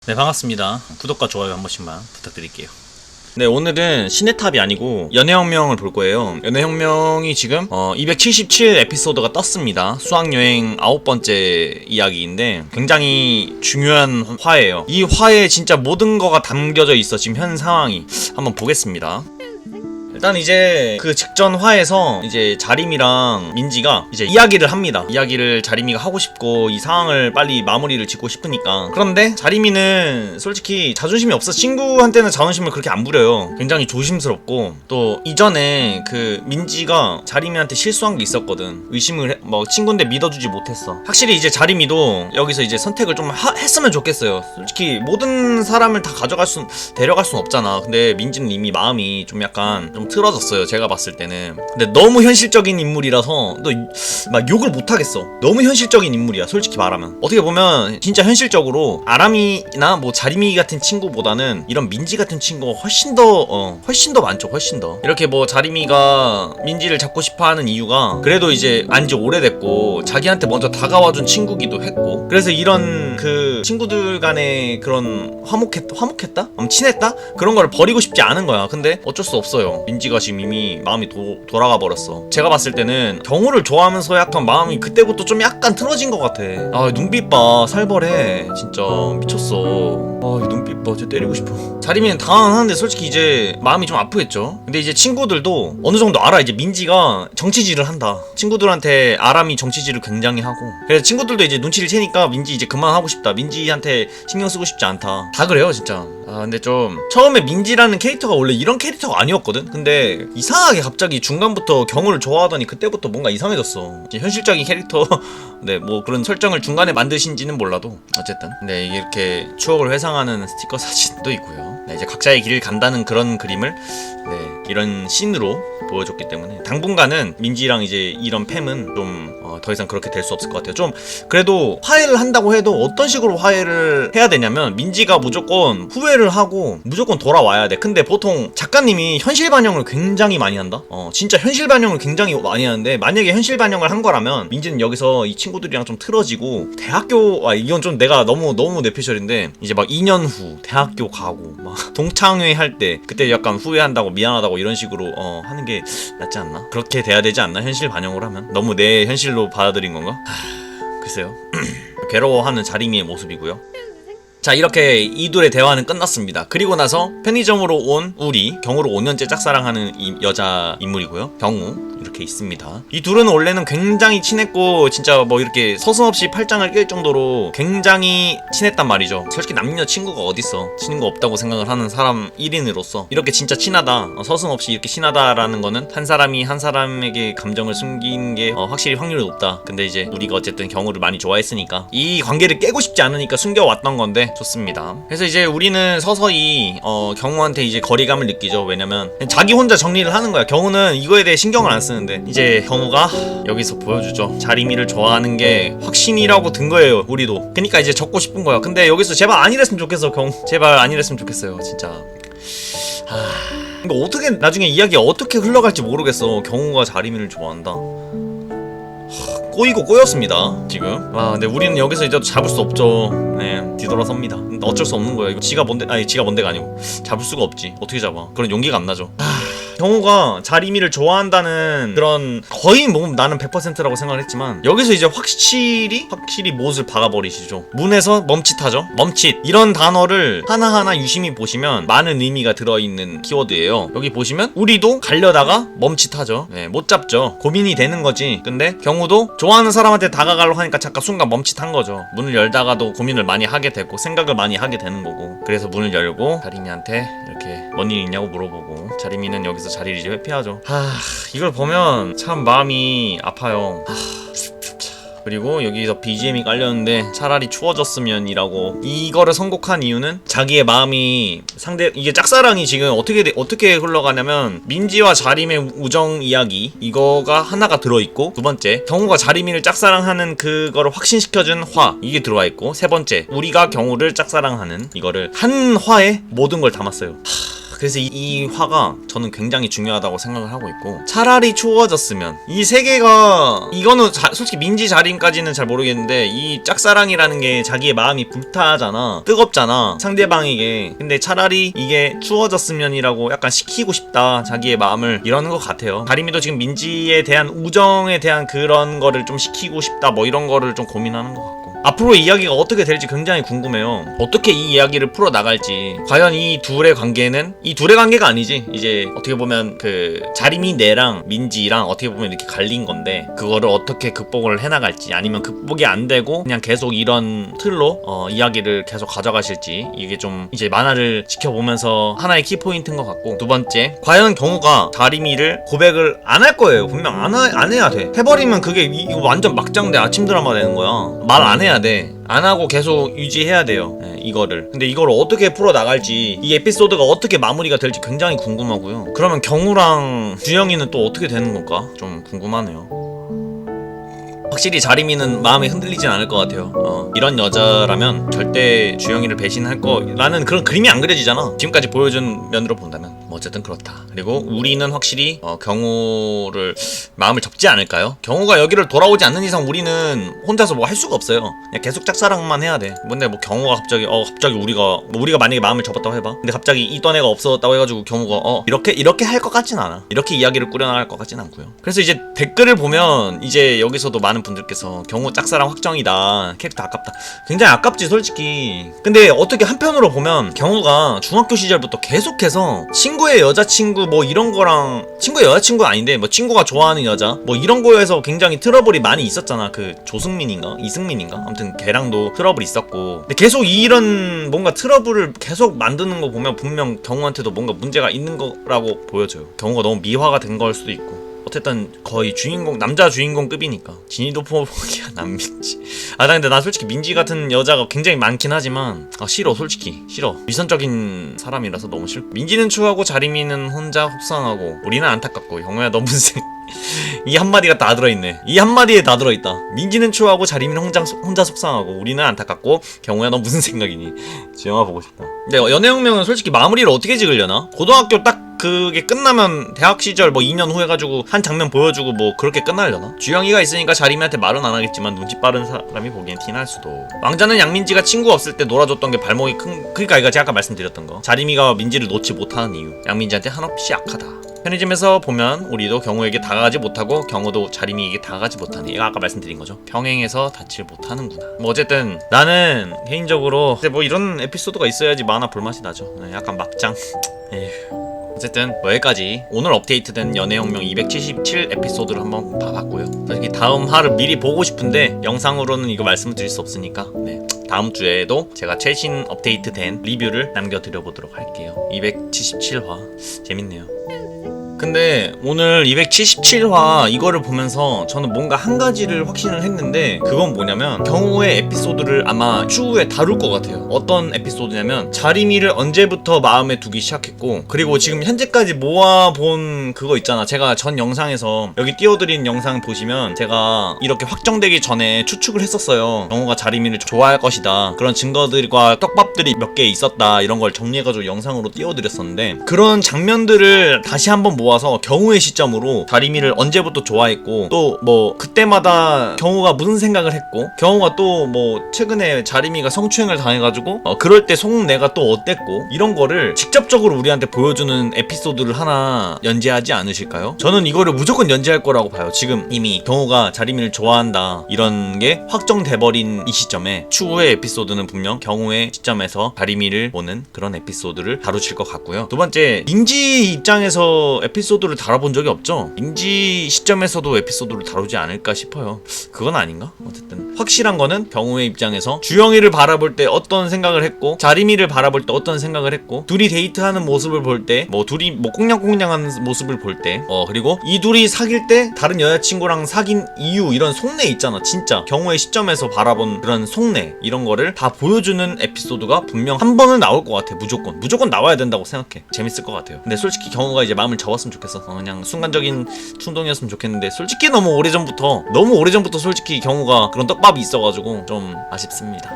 네, 반갑습니다. 구독과 좋아요 한 번씩만 부탁드릴게요. 네, 오늘은 신의 탑이 아니고 연애혁명을 볼 거예요. 연애혁명이 지금 277 에피소드가 떴습니다. 수학여행 9번째 이야기인데 굉장히 중요한 화예요. 이 화에 진짜 모든 거가 담겨져 있어. 지금 현 상황이. 한번 보겠습니다. 일단 이제 그 직전 화에서 이제 자림이랑 민지가 이제 이야기를 합니다. 이야기를 자림이가 하고 싶고 이 상황을 빨리 마무리를 짓고 싶으니까. 그런데 자림이는 솔직히 자존심이 없어. 친구한테는 자존심을 그렇게 안 부려요. 굉장히 조심스럽고, 또 이전에 그 민지가 자림이한테 실수한 게 있었거든. 의심을 친구인데 믿어주지 못했어. 확실히 이제 자림이도 여기서 이제 선택을 좀 했으면 좋겠어요. 솔직히 모든 사람을 다 데려갈 순 없잖아. 근데 민지는 이미 마음이 좀 약간 좀 틀어졌어요, 제가 봤을 때는. 근데 너무 현실적인 인물이라서 또 막 욕을 못 하겠어. 너무 현실적인 인물이야, 솔직히 말하면. 어떻게 보면 진짜 현실적으로 아람이나 뭐 자림이 같은 친구보다는 이런 민지 같은 친구가 훨씬 더 많죠. 훨씬 더. 이렇게 뭐 자림이가 민지를 잡고 싶어하는 이유가 그래도 이제 안지 오래됐고 자기한테 먼저 다가와준 친구기도 했고, 그래서 이런 그 친구들 간의 그런 화목했다? 친했다? 그런 걸 버리고 싶지 않은 거야. 근데 어쩔 수 없어요. 민지가 지금 이미 마음이 돌아가 버렸어. 제가 봤을 때는 경우를 좋아하면서 약간 마음이 그때부터 좀 약간 틀어진 것 같아. 아, 눈빛 봐. 살벌해. 진짜 미쳤어. 아, 이 눈빛 봐. 진짜 때리고 싶어. 자리면 당황하는데 솔직히 이제 마음이 좀 아프겠죠. 근데 이제 친구들도 어느 정도 알아. 이제 민지가 정치질을 한다. 친구들한테 아람이 정치질을 굉장히 하고, 그래서 친구들도 이제 눈치를 채니까 민지 이제 그만하고 싶다. 민지한테 신경 쓰고 싶지 않다. 다 그래요, 진짜. 아, 근데 좀 처음에 민지라는 캐릭터가 원래 이런 캐릭터가 아니었거든. 근데 이상하게 갑자기 중간부터 경우를 좋아하더니 그때부터 뭔가 이상해졌어. 이제 현실적인 캐릭터 네, 뭐 그런 설정을 중간에 만드신지는 몰라도 어쨌든 네, 이렇게 추억을 회상하는 스티커 사진도 있고요. 네, 이제 각자의 길을 간다는 그런 그림을 네, 이런 씬으로 보여줬기 때문에 당분간은 민지랑 이제 이런 팸은 좀 더 이상 그렇게 될 수 없을 것 같아요. 좀 그래도 화해를 한다고 해도 어떤 식으로 화해를 해야 되냐면, 민지가 무조건 후회를 하고 무조건 돌아와야 돼. 근데 보통 작가님이 현실 반영을 굉장히 많이 한다. 진짜 현실 반영을 굉장히 많이 하는데, 만약에 현실 반영을 한 거라면 민지는 여기서 이 친구들이랑 좀 틀어지고 이건 좀 내가 너무 뇌피셜인데, 이제 막 2년 후 대학교 가고 막 동창회 할 때 그때 약간 후회한다고 미안하다고 이런 식으로 하는 게 낫지 않나? 그렇게 돼야 되지 않나? 현실 반영을 하면 너무 내 현실로 받아들인 건가? 글쎄요. 괴로워하는 자림이의 모습이고요. 자, 이렇게 이둘의 대화는 끝났습니다. 그리고 나서 편의점으로 온 우리 경우로 5년째 짝사랑하는 이 여자 인물이고요. 경우 이렇게 있습니다. 이 둘은 원래는 굉장히 친했고 진짜 뭐 이렇게 서슴없이 팔짱을 낄 정도로 굉장히 친했단 말이죠. 솔직히 남녀 친구가 어딨어. 친구 없다고 생각을 하는 사람 1인으로서 이렇게 진짜 친하다, 서슴없이 이렇게 친하다라는 거는 한 사람이 한 사람에게 감정을 숨긴 게 확실히 확률이 높다. 근데 이제 우리가 어쨌든 경우를 많이 좋아했으니까 이 관계를 깨고 싶지 않으니까 숨겨왔던 건데 좋습니다. 그래서 이제 우리는 서서히 경우한테 이제 거리감을 느끼죠. 왜냐면 자기 혼자 정리를 하는 거야. 경우는 이거에 대해 신경을 안 쓰는데, 이제 경우가 여기서 보여주죠. 자림이를 좋아하는 게 확신이라고 든 거예요, 우리도. 그러니까 이제 적고 싶은 거야. 근데 여기서 제발 아니랬으면 좋겠어. 제발 아니랬으면 좋겠어요, 진짜. 이거 어떻게 나중에 이야기 어떻게 흘러갈지 모르겠어. 경우가 자림이를 좋아한다. 꼬이고 꼬였습니다, 지금. 근데 우리는 여기서 이제 잡을 수 없죠. 네, 뒤돌아섭니다. 어쩔 수 없는 거예요. 이거 지가 뭔데가 아니고 잡을 수가 없지. 어떻게 잡아? 그런 용기가 안 나죠. 경우가 자림이를 좋아한다는 그런, 거의 뭐 나는 100%라고 생각을 했지만, 여기서 이제 확실히 못을 박아버리시죠. 문에서 멈칫하죠. 멈칫, 이런 단어를 하나하나 유심히 보시면 많은 의미가 들어있는 키워드예요. 여기 보시면 우리도 가려다가 멈칫하죠. 네, 못 잡죠. 고민이 되는 거지. 근데 경우도 좋아하는 사람한테 다가가려고 하니까 잠깐 순간 멈칫한 거죠. 문을 열다가도 고민을 많이 하게 되고 생각을 많이 하게 되는 거고, 그래서 문을 열고 자림이한테 이렇게 뭔 일 있냐고 물어보고, 자림이는 여기서 자리를 이제 회피하죠. 이걸 보면 참 마음이 아파요. 그리고 여기서 BGM이 깔렸는데 차라리 추워졌으면 이라고, 이거를 선곡한 이유는 자기의 마음이 이게 짝사랑이 지금 어떻게 흘러가냐면, 민지와 자림의 우정 이야기 이거가 하나가 들어있고, 두 번째 경우가 자림이를 짝사랑하는 그거를 확신시켜준 화, 이게 들어와 있고, 세 번째 우리가 경우를 짝사랑하는, 이거를 한 화에 모든 걸 담았어요. 그래서 이 화가 저는 굉장히 중요하다고 생각을 하고 있고, 차라리 추워졌으면 이 세계가, 이거는 솔직히 민지 자림까지는 잘 모르겠는데, 이 짝사랑이라는 게 자기의 마음이 불타잖아, 뜨겁잖아 상대방에게. 근데 차라리 이게 추워졌으면이라고 약간 시키고 싶다, 자기의 마음을, 이러는 것 같아요. 다리미도 지금 민지에 대한 우정에 대한 그런 거를 좀 시키고 싶다, 뭐 이런 거를 좀 고민하는 것 같고, 앞으로 이야기가 어떻게 될지 굉장히 궁금해요. 어떻게 이 이야기를 풀어나갈지. 과연 이 둘의 관계는, 이 둘의 관계가 아니지, 이제 어떻게 보면 그 자림이 내랑 민지랑 어떻게 보면 이렇게 갈린 건데, 그거를 어떻게 극복을 해나갈지, 아니면 극복이 안 되고 그냥 계속 이런 틀로 이야기를 계속 가져가실지, 이게 좀 이제 만화를 지켜보면서 하나의 키포인트인 것 같고, 두 번째, 과연 경우가 다리미를 고백을 안 할 거예요. 분명 안 해야 돼. 해버리면 그게 이거 완전 막장대 아침 드라마 되는 거야. 말 안 해야 돼. 안 하고 계속 유지해야 돼요. 네, 이거를. 근데 이걸 어떻게 풀어나갈지, 이 에피소드가 어떻게 마무리가 될지 굉장히 궁금하고요. 그러면 경우랑 주영이는 또 어떻게 되는 건가 좀 궁금하네요. 확실히 자리미는 마음이 흔들리진 않을 것 같아요. 이런 여자라면 절대 주영이를 배신할 거라는 그런 그림이 안 그려지잖아, 지금까지 보여준 면으로 본다면. 뭐 어쨌든 그렇다. 그리고 우리는 확실히 경우를 마음을 접지 않을까요? 경우가 여기를 돌아오지 않는 이상 우리는 혼자서 뭐 할 수가 없어요. 그냥 계속 짝사랑만 해야 돼. 근데 뭐 경우가 갑자기 우리가 만약에 마음을 접었다고 해봐. 근데 갑자기 있던 애가 없어졌다고 해가지고 경우가 이렇게 할 것 같진 않아. 이렇게 이야기를 꾸려나갈 것 같진 않고요. 그래서 이제 댓글을 보면 이제 여기서도 많은 분들께서 경우 짝사랑 확정이다, 캐릭터 아깝다. 굉장히 아깝지 솔직히. 근데 어떻게 한편으로 보면 경우가 중학교 시절부터 계속해서 친구의 여자친구 뭐 이런 거랑, 친구의 여자친구 아닌데 뭐 친구가 좋아하는 여자 뭐 이런 거에서 굉장히 트러블이 많이 있었잖아. 그 조승민인가 이승민인가 아무튼 걔랑도 트러블 있었고. 근데 계속 이런 뭔가 트러블을 계속 만드는 거 보면 분명 경우한테도 뭔가 문제가 있는 거라고 보여져요. 경우가 너무 미화가 된 걸 수도 있고. 어쨌든 거의 주인공, 남자 주인공급이니까. 진이도 포기야 남민지. 근데 나 솔직히 민지 같은 여자가 굉장히 많긴 하지만 싫어. 솔직히 싫어. 위선적인 사람이라서 너무 싫고. 민지는 추하고 자리미는 혼자 속상하고 우리는 안타깝고 경우야 너 무슨 이 한마디가 다 들어있네. 이 한마디에 다 들어있다. 민지는 추하고 자리미는 혼자 속상하고 우리는 안타깝고 경우야 너 무슨 생각이니. 지영아 보고 싶다. 근데 연애혁명은 솔직히 마무리를 어떻게 찍으려나? 고등학교 딱 그게 끝나면 대학 시절 뭐 2년 후 해가지고 한 장면 보여주고 뭐 그렇게 끝나려나? 주영이가 있으니까 자리미한테 말은 안 하겠지만 눈치 빠른 사람이 보기엔 티날 수도. 왕자는 양민지가 친구 없을 때 놀아줬던 게 발목이 그러니까 이거 제가 아까 말씀드렸던 거. 자리미가 민지를 놓지 못하는 이유. 양민지한테 한없이 약하다. 편의점에서 보면 우리도 경우에게 다가가지 못하고 경우도 자리미에게 다가가지 못하네. 이거 아까 말씀드린 거죠. 병행해서 닿질 못하는구나. 뭐 어쨌든 나는 개인적으로 뭐 이런 에피소드가 있어야지 만화 볼맛이 나죠. 약간 막장. 에휴. 어쨌든 뭐 여기까지 오늘 업데이트된 연애혁명 277 에피소드를 한번 봐봤고요. 솔직히 다음 화를 미리 보고 싶은데 영상으로는 이거 말씀을 드릴 수 없으니까 다음 주에도 제가 최신 업데이트된 리뷰를 남겨드려보도록 할게요. 277화 재밌네요. 근데 오늘 277화 이거를 보면서 저는 뭔가 한 가지를 확신을 했는데, 그건 뭐냐면 경우의 에피소드를 아마 추후에 다룰 것 같아요. 어떤 에피소드냐면 자리미를 언제부터 마음에 두기 시작했고, 그리고 지금 현재까지 모아본 그거 있잖아. 제가 전 영상에서 여기 띄워드린 영상 보시면 제가 이렇게 확정되기 전에 추측을 했었어요. 경우가 자리미를 좋아할 것이다, 그런 증거들과 떡밥들이 몇 개 있었다, 이런 걸 정리해가지고 영상으로 띄워드렸었는데, 그런 장면들을 다시 한번 모아서 경우의 시점으로 자리미를 언제부터 좋아했고, 또 뭐 그때마다 경우가 무슨 생각을 했고, 경우가 또 뭐 최근에 자리미가 성추행을 당해가지고 그럴 때 속내가 또 어땠고, 이런 거를 직접적으로 우리한테 보여주는 에피소드를 하나 연재하지 않으실까요? 저는 이거를 무조건 연재할 거라고 봐요. 지금 이미 경우가 자리미를 좋아한다 이런 게 확정돼버린 이 시점에 추후의 에피소드는 분명 경우의 시점에서 자리미를 보는 그런 에피소드를 다루실 것 같고요. 두 번째, 민지 입장에서 에피소드를 다뤄본 적이 없죠. 민지 시점에서도 에피소드를 다루지 않을까 싶어요. 그건 아닌가? 어쨌든 확실한 거는 경우의 입장에서 주영이를 바라볼 때 어떤 생각을 했고, 자리미를 바라볼 때 어떤 생각을 했고, 둘이 데이트하는 모습을 볼 때, 뭐 둘이 뭐 꽁냥꽁냥하는 모습을 볼 때, 그리고 이 둘이 사귈 때 다른 여자친구랑 사귄 이유, 이런 속내 있잖아. 진짜 경우의 시점에서 바라본 그런 속내, 이런 거를 다 보여주는 에피소드가 분명 한 번은 나올 것 같아. 무조건 나와야 된다고 생각해. 재밌을 것 같아요. 근데 솔직히 경우가 이제 마음을 접었으면 좋겠어. 그냥 순간적인 충동이었으면 좋겠는데, 솔직히 너무 오래전부터 솔직히 경우가 그런 떡밥이 있어가지고 좀 아쉽습니다.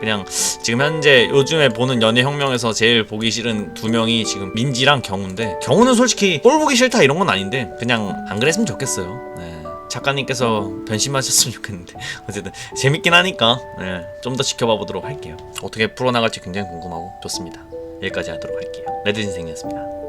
그냥 지금 현재 요즘에 보는 연애혁명에서 제일 보기 싫은 두 명이 지금 민지랑 경우인데, 경우는 솔직히 꼴 보기 싫다 이런 건 아닌데 그냥 안 그랬으면 좋겠어요. 네. 작가님께서 변심하셨으면 좋겠는데 어쨌든 재밌긴 하니까 네, 좀 더 지켜봐 보도록 할게요. 어떻게 풀어나갈지 굉장히 궁금하고 좋습니다. 여기까지 하도록 할게요. 레드진생이었습니다.